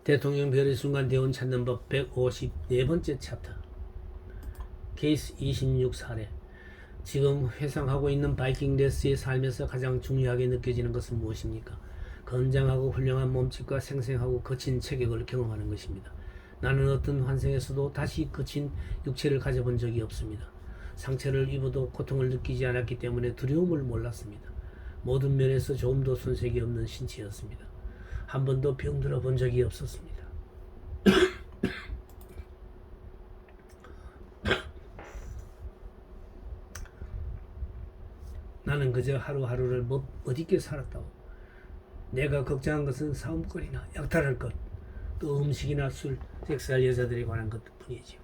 대통령 별의 순간 대운 찾는 법 154번째 챕터 케이스 26 사례. 지금 회상하고 있는 바이킹 레스의 삶에서 가장 중요하게 느껴지는 것은 무엇입니까? 건장하고 훌륭한 몸집과 생생하고 거친 체격을 경험하는 것입니다. 나는 어떤 환생에서도 다시 거친 육체를 가져본 적이 없습니다. 상처를 입어도 고통을 느끼지 않았기 때문에 두려움을 몰랐습니다. 모든 면에서 조금도 손색이 없는 신체였습니다. 한 번도 병들어 본 적이 없었습니다. 나는 그저 하루하루를 멋있게 살았다고. 내가 걱정한 것은 싸움거리나 약탈할 것, 또 음식이나 술, 섹스할 여자들에 관한 것뿐이지요.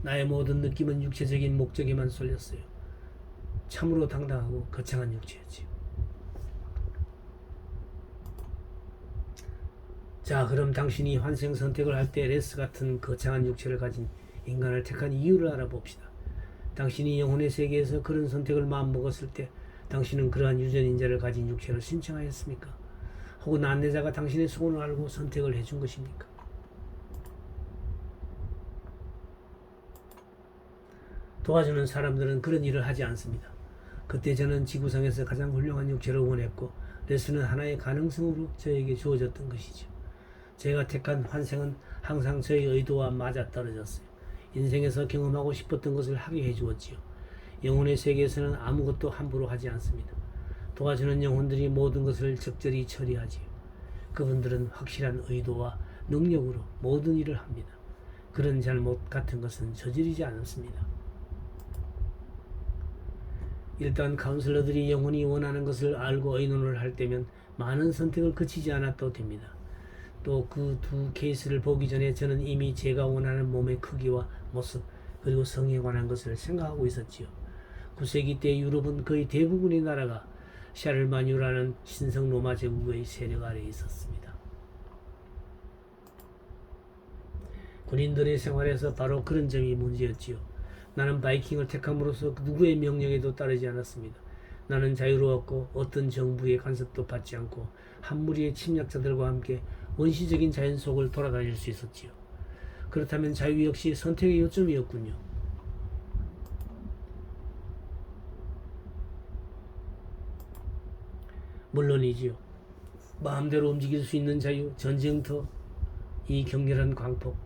나의 모든 느낌은 육체적인 목적에만 쏠렸어요. 참으로 당당하고 거창한 육체였지요. 자, 그럼 당신이 환생 선택을 할 때 레스 같은 거창한 육체를 가진 인간을 택한 이유를 알아봅시다. 당신이 영혼의 세계에서 그런 선택을 마음먹었을 때 당신은 그러한 유전인자를 가진 육체를 신청하였습니까? 혹은 안내자가 당신의 소원을 알고 선택을 해준 것입니까? 도와주는 사람들은 그런 일을 하지 않습니다. 그때 저는 지구상에서 가장 훌륭한 육체를 원했고 레스는 하나의 가능성으로 저에게 주어졌던 것이죠. 제가 택한 환생은 항상 저의 의도와 맞아떨어졌어요. 인생에서 경험하고 싶었던 것을 하게 해주었지요. 영혼의 세계에서는 아무것도 함부로 하지 않습니다. 도와주는 영혼들이 모든 것을 적절히 처리하지요. 그분들은 확실한 의도와 능력으로 모든 일을 합니다. 그런 잘못 같은 것은 저지르지 않습니다. 일단 카운슬러들이 영혼이 원하는 것을 알고 의논을 할 때면 많은 선택을 거치지 않아도 됩니다. 또 그 두 케이스를 보기 전에 저는 이미 제가 원하는 몸의 크기와 모습 그리고 성에 관한 것을 생각하고 있었지요. 9세기 때 유럽은 거의 대부분의 나라가 샤를마뉴라는 신성 로마 제국의 세력 아래에 있었습니다. 군인들의 생활에서 바로 그런 점이 문제였지요. 나는 바이킹을 택함으로써 누구의 명령에도 따르지 않았습니다. 나는 자유로웠고 어떤 정부의 간섭도 받지 않고 한 무리의 침략자들과 함께 원시적인 자연 속을 돌아다닐 수 있었지요. 그렇다면 자유 역시 선택의 요점이었군요. 물론이지요. 마음대로 움직일 수 있는 자유, 전쟁터, 이 격렬한 광폭,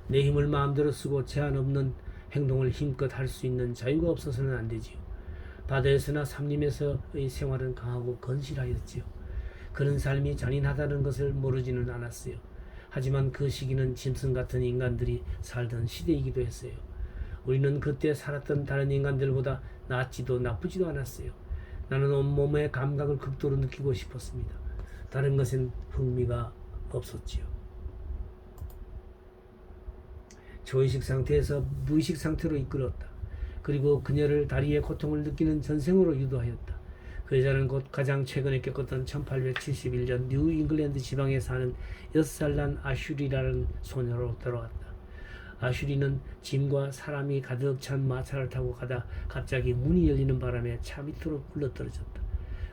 내 힘을 마음대로 쓰고 제한 없는 행동을 힘껏 할 수 있는 자유가 없어서는 안 되지요. 바다에서나 산림에서의 생활은 강하고 건실하였지요. 그런 삶이 잔인하다는 것을 모르지는 않았어요. 하지만 그 시기는 짐승 같은 인간들이 살던 시대이기도 했어요. 우리는 그때 살았던 다른 인간들보다 낫지도 나쁘지도 않았어요. 나는 온몸의 감각을 극도로 느끼고 싶었습니다. 다른 것엔 흥미가 없었지요. 초의식 상태에서 무의식 상태로 이끌었다. 그리고 그녀를 다리의 고통을 느끼는 전생으로 유도하였다. 그 여자는 곧 가장 최근에 겪었던 1871년 뉴 잉글랜드 지방에 사는 6살 난 아슈리라는 소녀로 돌아왔다. 아슈리는 짐과 사람이 가득 찬 마차를 타고 가다 갑자기 문이 열리는 바람에 차 밑으로 굴러떨어졌다.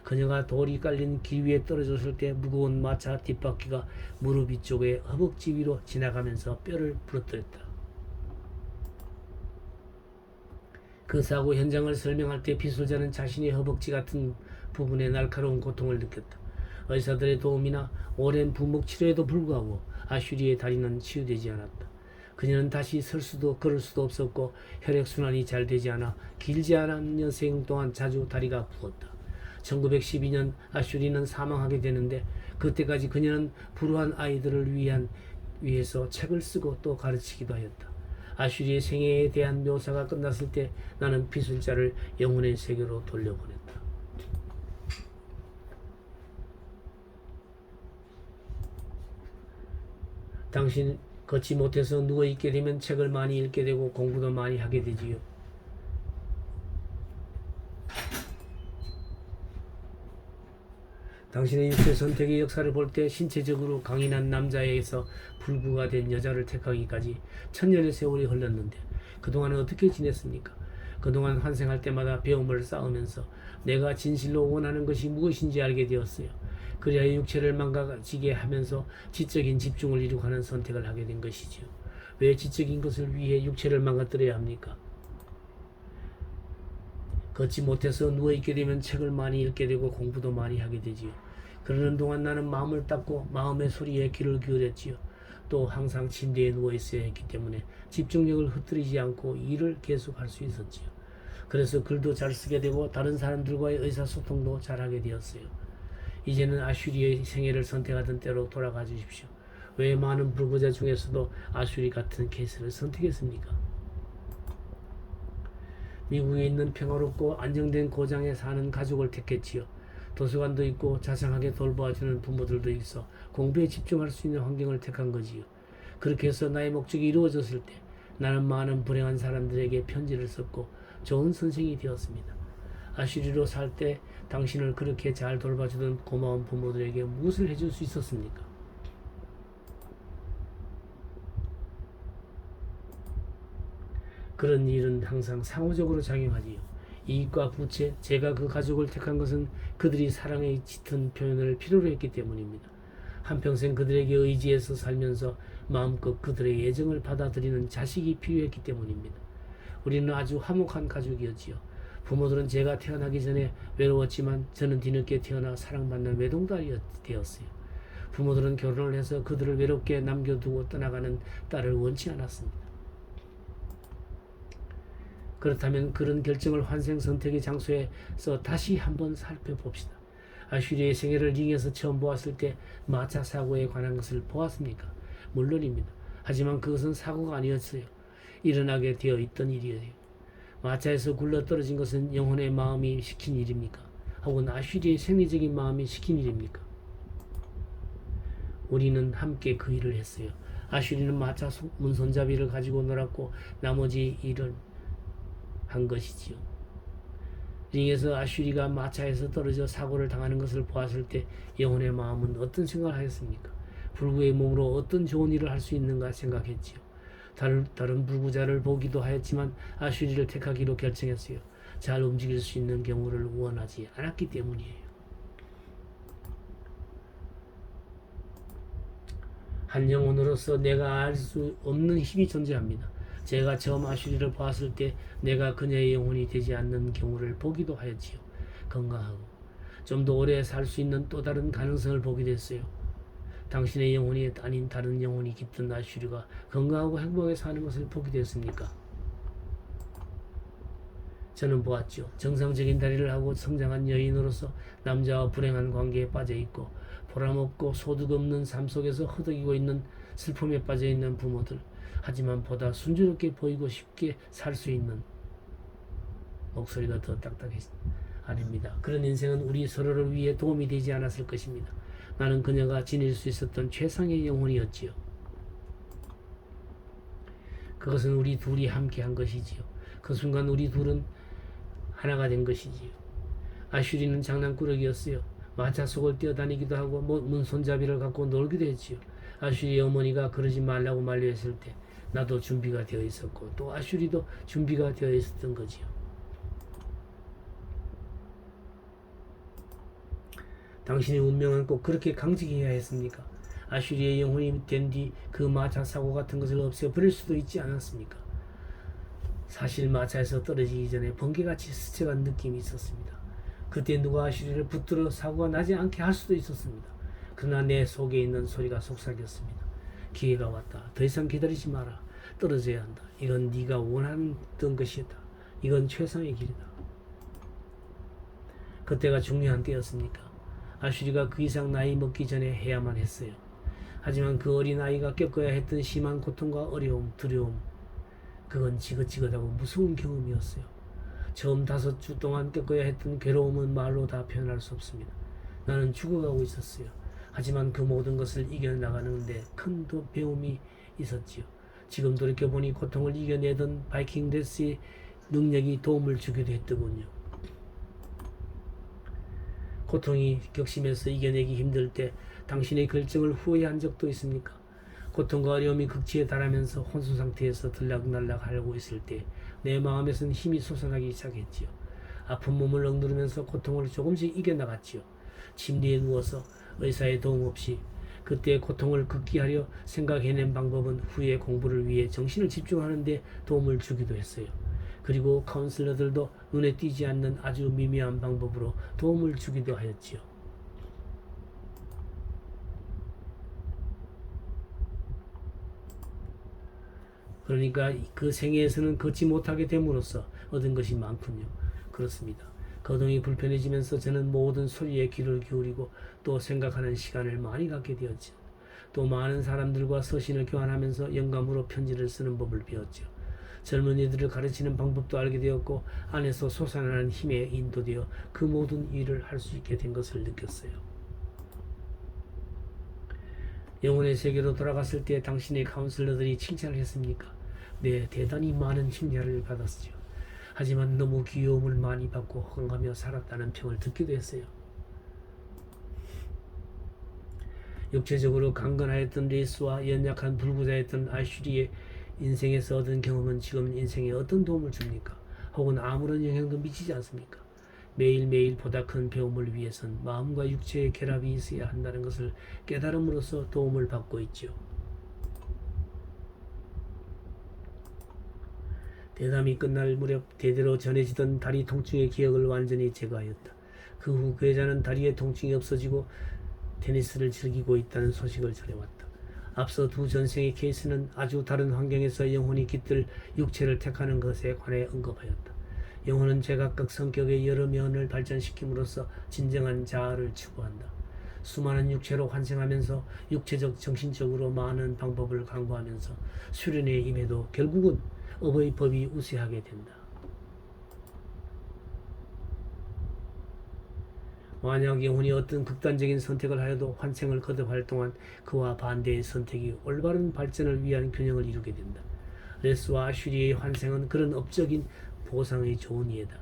그녀가 돌이 깔린 길 위에 떨어졌을 때 무거운 마차 뒷바퀴가 무릎 위쪽의 허벅지 위로 지나가면서 뼈를 부러뜨렸다. 그 사고 현장을 설명할 때 비술자는 자신의 허벅지 같은 부분에 날카로운 고통을 느꼈다. 의사들의 도움이나 오랜 부목 치료에도 불구하고 아슈리의 다리는 치유되지 않았다. 그녀는 다시 설 수도 걸을 수도 없었고 혈액순환이 잘 되지 않아 길지 않은 여생 동안 자주 다리가 부었다. 1912년 아슈리는 사망하게 되는데 그때까지 그녀는 불우한 아이들을 위해서 책을 쓰고 또 가르치기도 하였다. 아슈리의 생애에 대한 묘사가 끝났을 때 나는 비술자를 영혼의 세계로 돌려보냈다. 당신 걷지 못해서 누워있게 되면 책을 많이 읽게 되고 공부도 많이 하게 되지요. 당신의 육체 선택의 역사를 볼 때 신체적으로 강인한 남자에게서 불구가 된 여자를 택하기까지 천년의 세월이 흘렀는데 그동안은 어떻게 지냈습니까? 그동안 환생할 때마다 배움을 쌓으면서 내가 진실로 원하는 것이 무엇인지 알게 되었어요. 그리하여 육체를 망가지게 하면서 지적인 집중을 이루고하는 선택을 하게 된 것이지요. 왜 지적인 것을 위해 육체를 망가뜨려야 합니까? 걷지 못해서 누워있게 되면 책을 많이 읽게 되고 공부도 많이 하게 되지요. 그러는 동안 나는 마음을 닫고 마음의 소리에 귀를 기울였지요. 또 항상 침대에 누워있어야 했기 때문에 집중력을 흐트리지 않고 일을 계속할 수 있었지요. 그래서 글도 잘 쓰게 되고 다른 사람들과의 의사소통도 잘하게 되었어요. 이제는 아슈리의 생애를 선택하던 때로 돌아가 주십시오. 왜 많은 불구자 중에서도 아슈리 같은 케이스를 선택했습니까? 미국에 있는 평화롭고 안정된 고장에 사는 가족을 택했지요. 도서관도 있고 자상하게 돌보아주는 부모들도 있어 공부에 집중할 수 있는 환경을 택한 거지요. 그렇게 해서 나의 목적이 이루어졌을 때 나는 많은 불행한 사람들에게 편지를 썼고 좋은 선생이 되었습니다. 아슈리로 살 때 당신을 그렇게 잘 돌봐주던 고마운 부모들에게 무엇을 해줄 수 있었습니까? 그런 일은 항상 상호적으로 작용하지요. 이익과 부채, 제가 그 가족을 택한 것은 그들이 사랑의 짙은 표현을 필요로 했기 때문입니다. 한평생 그들에게 의지해서 살면서 마음껏 그들의 애정을 받아들이는 자식이 필요했기 때문입니다. 우리는 아주 화목한 가족이었지요. 부모들은 제가 태어나기 전에 외로웠지만 저는 뒤늦게 태어나 사랑받는 외동딸이 되었어요. 부모들은 결혼을 해서 그들을 외롭게 남겨두고 떠나가는 딸을 원치 않았습니다. 그렇다면 그런 결정을 환생 선택의 장소에서 다시 한번 살펴봅시다. 아슈리의 생애를 링에서 처음 보았을 때 마차 사고에 관한 것을 보았습니까? 물론입니다. 하지만 그것은 사고가 아니었어요. 일어나게 되어 있던 일이에요. 마차에서 굴러떨어진 것은 영혼의 마음이 시킨 일입니까? 혹은 아슈리의 생리적인 마음이 시킨 일입니까? 우리는 함께 그 일을 했어요. 아슈리는 마차 문손잡이를 가지고 놀았고 나머지 일을 한 것이지요. 링에서 아슈리가 마차에서 떨어져 사고를 당하는 것을 보았을 때 영혼의 마음은 어떤 생각을 하였습니까? 불구의 몸으로 어떤 좋은 일을 할 수 있는가 생각했지요. 다른 불구자를 보기도 하였지만 아슈리를 택하기로 결정했어요. 잘 움직일 수 있는 경우를 원하지 않았기 때문이에요. 한 영혼으로서 내가 알 수 없는 힘이 존재합니다. 제가 처음 아슈리를 보았을 때 내가 그녀의 영혼이 되지 않는 경우를 보기도 하였지요. 건강하고 좀 더 오래 살 수 있는 또 다른 가능성을 보게 됐어요. 당신의 영혼이 아닌 다른 영혼이 깃든 아슈리가 건강하고 행복하게 사는 것을 보게 됐습니까? 저는 보았죠. 정상적인 다리를 하고 성장한 여인으로서 남자와 불행한 관계에 빠져 있고 보람없고 소득 없는 삶 속에서 허덕이고 있는 슬픔에 빠져 있는 부모들. 하지만 보다 순조롭게 보이고 쉽게 살 수 있는 목소리가 더 딱딱했습니다. 아닙니다. 그런 인생은 우리 서로를 위해 도움이 되지 않았을 것입니다. 나는 그녀가 지닐 수 있었던 최상의 영혼이었지요. 그것은 우리 둘이 함께 한 것이지요. 그 순간 우리 둘은 하나가 된 것이지요. 아슈리는 장난꾸러기였어요. 마차 속을 뛰어다니기도 하고 문손잡이를 갖고 놀기도 했지요. 아슈리의 어머니가 그러지 말라고 만류했을 때 나도 준비가 되어 있었고 또 아슈리도 준비가 되어 있었던 거지요. 당신의 운명은 꼭 그렇게 강직해야 했습니까? 아슈리의 영혼이 된 뒤 그 마차 사고 같은 것을 없애버릴 수도 있지 않았습니까? 사실 마차에서 떨어지기 전에 번개같이 스쳐간 느낌이 있었습니다. 그때 누가 아슈리를 붙들어 사고가 나지 않게 할 수도 있었습니다. 그러나 내 속에 있는 소리가 속삭였습니다. 기회가 왔다. 더 이상 기다리지 마라. 떨어져야 한다. 이건 네가 원하던 것이다. 이건 최선의 길이다. 그때가 중요한 때였습니까? 아슈리가 그 이상 나이 먹기 전에 해야만 했어요. 하지만 그 어린 아이가 겪어야 했던 심한 고통과 어려움, 두려움, 그건 지긋지긋하고 무서운 경험이었어요. 처음 5주 동안 겪어야 했던 괴로움은 말로 다 표현할 수 없습니다. 나는 죽어가고 있었어요. 하지만 그 모든 것을 이겨나가는데 큰 배움이 있었지요. 지금 돌이켜보니 고통을 이겨내던 바이킹 데스의 능력이 도움을 주기도 했더군요. 고통이 격심해서 이겨내기 힘들 때 당신의 결정을 후회한 적도 있습니까? 고통과 어려움이 극치에 달하면서 혼수 상태에서 들락날락 하려고 있을 때 내 마음에선 힘이 솟아나기 시작했지요. 아픈 몸을 억누르면서 고통을 조금씩 이겨나갔지요. 침대에 누워서 의사의 도움 없이 그때의 고통을 극기하려 생각해낸 방법은 후에 공부를 위해 정신을 집중하는 데 도움을 주기도 했어요. 그리고 카운슬러들도 눈에 띄지 않는 아주 미미한 방법으로 도움을 주기도 하였지요. 그러니까 그 생애에서는 걷지 못하게 됨으로써 얻은 것이 많군요. 그렇습니다. 거동이 불편해지면서 저는 모든 소리에 귀를 기울이고 또 생각하는 시간을 많이 갖게 되었죠. 또 많은 사람들과 서신을 교환하면서 영감으로 편지를 쓰는 법을 배웠죠. 젊은이들을 가르치는 방법도 알게 되었고 안에서 솟아나는 힘에 인도되어 그 모든 일을 할 수 있게 된 것을 느꼈어요. 영혼의 세계로 돌아갔을 때 당신의 카운슬러들이 칭찬을 했습니까? 네, 대단히 많은 칭찬을 받았죠. 하지만 너무 귀여움을 많이 받고 허강하며 살았다는 평을 듣기도 했어요. 육체적으로 강건하였던 레이스와 연약한 불구자였던 아슈리의 인생에서 얻은 경험은 지금 인생에 어떤 도움을 줍니까? 혹은 아무런 영향도 미치지 않습니까? 매일매일 보다 큰 배움을 위해선 마음과 육체의 결합이 있어야 한다는 것을 깨달음으로써 도움을 받고 있죠. 대담이 끝날 무렵 대대로 전해지던 다리 통증의 기억을 완전히 제거하였다. 그 후 그 여자는 다리의 통증이 없어지고 테니스를 즐기고 있다는 소식을 전해왔다. 앞서 두 전생의 케이스는 아주 다른 환경에서 영혼이 깃들 육체를 택하는 것에 관해 언급하였다. 영혼은 제각각 성격의 여러 면을 발전시킴으로써 진정한 자아를 추구한다. 수많은 육체로 환생하면서 육체적, 정신적으로 많은 방법을 강구하면서 수련에 임해도 결국은 업의 법이 우세하게 된다. 만약 영혼이 어떤 극단적인 선택을 하여도 환생을 거듭할 동안 그와 반대의 선택이 올바른 발전을 위한 균형을 이루게 된다. 레스와 아슈리의 환생은 그런 업적인 보상의 좋은 예다.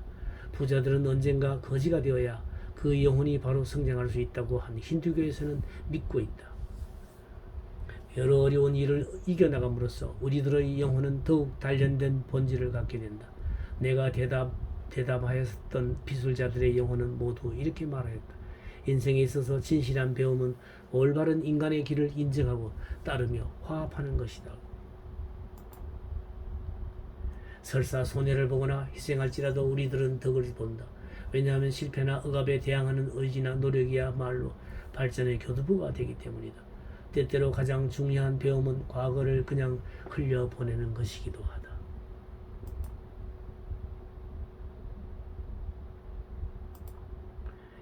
부자들은 언젠가 거지가 되어야 그 영혼이 바로 성장할 수 있다고 한 힌두교에서는 믿고 있다. 여러 어려운 일을 이겨나감으로써 우리들의 영혼은 더욱 단련된 본질을 갖게 된다. 내가 대답하였던 비술자들의 영혼은 모두 이렇게 말하였다. 인생에 있어서 진실한 배움은 올바른 인간의 길을 인정하고 따르며 화합하는 것이다. 설사 손해를 보거나 희생할지라도 우리들은 덕을 본다. 왜냐하면 실패나 억압에 대항하는 의지나 노력이야말로 발전의 교두보가 되기 때문이다. 때때로 가장 중요한 배움은 과거를 그냥 흘려보내는 것이기도 하다.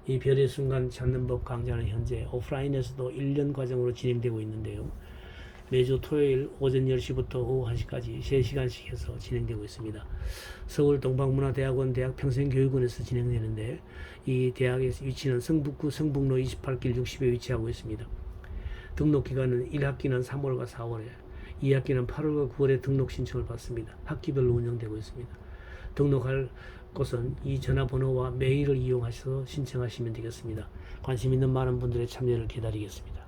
이 별의 순간 찾는 법 강좌는 현재 오프라인에서도 1년 과정으로 진행되고 있는데요. 매주 토요일 오전 10시부터 오후 1시까지 3시간씩 해서 진행되고 있습니다. 서울 동방문화대학원 대학평생교육원에서 진행되는데 이 대학의 위치는 성북구 성북로 28길 60에 위치하고 있습니다. 등록 기간은 1학기는 3월과 4월에 2학기는 8월과 9월에 등록 신청을 받습니다. 학기별로 운영되고 있습니다. 등록할 곳은 이 전화번호와 메일을 이용하셔서 신청하시면 되겠습니다. 관심 있는 많은 분들의 참여를 기다리겠습니다.